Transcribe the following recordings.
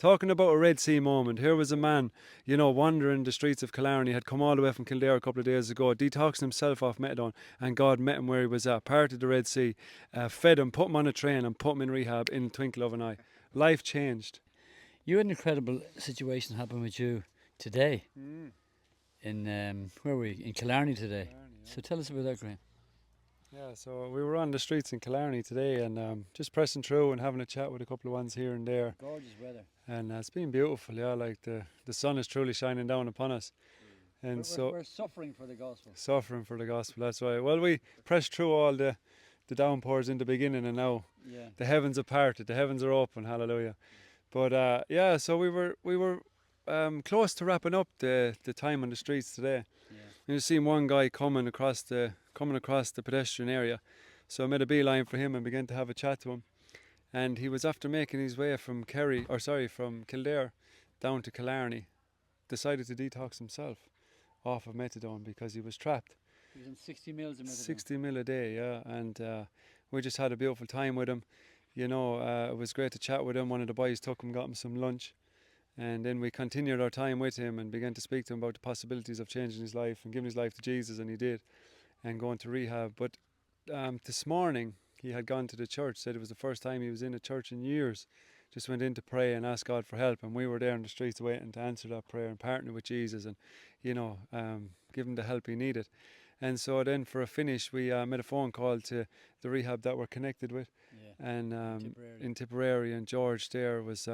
talking about a Red Sea moment. Here was a man, wandering the streets of Killarney, had come all the way from Kildare a couple of days ago, detoxing himself off methadone, and God met him where he was at, parted the Red Sea, fed him, put him on a train, and put him in rehab in the twinkle of an eye. Life changed. You had an incredible situation happen with you today in where were we? In Killarney today. Killarney, yeah. So tell us about that, Graham. Yeah, so we were on the streets in Killarney today and just pressing through and having a chat with a couple of ones here and there. Gorgeous weather. And it's been beautiful, yeah, like the sun is truly shining down upon us. And We're suffering for the gospel. Suffering for the gospel, that's right. Well, we pressed through all the downpours in the beginning, and now the heavens are parted, the heavens are open, hallelujah. But so we were close to wrapping up the time on the streets today. Yeah. We just seen one guy coming across the pedestrian area, so I made a beeline for him and began to have a chat to him. And he was after making his way from Kildare down to Killarney, decided to detox himself off of methadone because he was trapped. He was on 60 mils of methadone. 60 mil a day, yeah. And we just had a beautiful time with him. It was great to chat with him. One of the boys took him, got him some lunch. And then we continued our time with him and began to speak to him about the possibilities of changing his life and giving his life to Jesus, and he did, and going to rehab. But this morning he had gone to the church, said it was the first time he was in a church in years. Just went in to pray and ask God for help, and we were there in the streets waiting to answer that prayer and partner with Jesus and give him the help he needed. And so then for a finish we made a phone call to the rehab that we're connected with, and in Tipperary, and George there was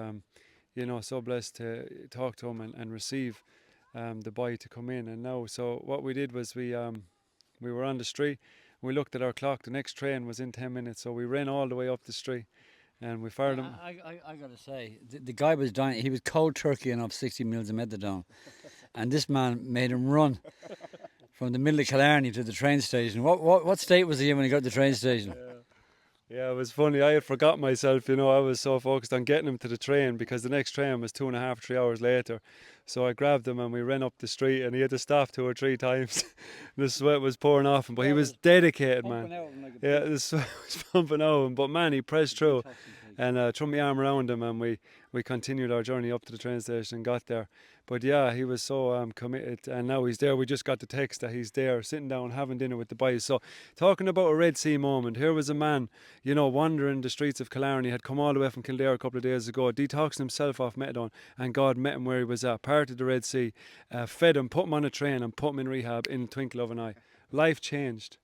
so blessed to talk to him and receive the boy to come in. And now, so what we did was we were on the street, we looked at our clock, the next train was in 10 minutes, so we ran all the way up the street and we fired him. I gotta say, the guy was dying. He was cold turkey and off 60 mils of methadone, and this man made him run from the middle of Killarney to the train station. What state was he in when he got to the train station? Yeah, it was funny. I had forgot myself, I was so focused on getting him to the train because the next train was 2.5, 3 hours later. So I grabbed him and we ran up the street, and he had to stop 2 or 3 times. The sweat was pouring off him, but he was dedicated, man. The sweat was pumping out of him, but man, he pressed through and threw my arm around him, and we continued our journey up to the train station and got there. But yeah, he was so committed, and now he's there. We just got the text that he's there, sitting down, having dinner with the boys. So, talking about a Red Sea moment, here was a man, wandering the streets of Killarney, had come all the way from Kildare a couple of days ago, detoxing himself off methadone, and God met him where he was at, parted the Red Sea, fed him, put him on a train, and put him in rehab in the twinkle of an eye. Life changed.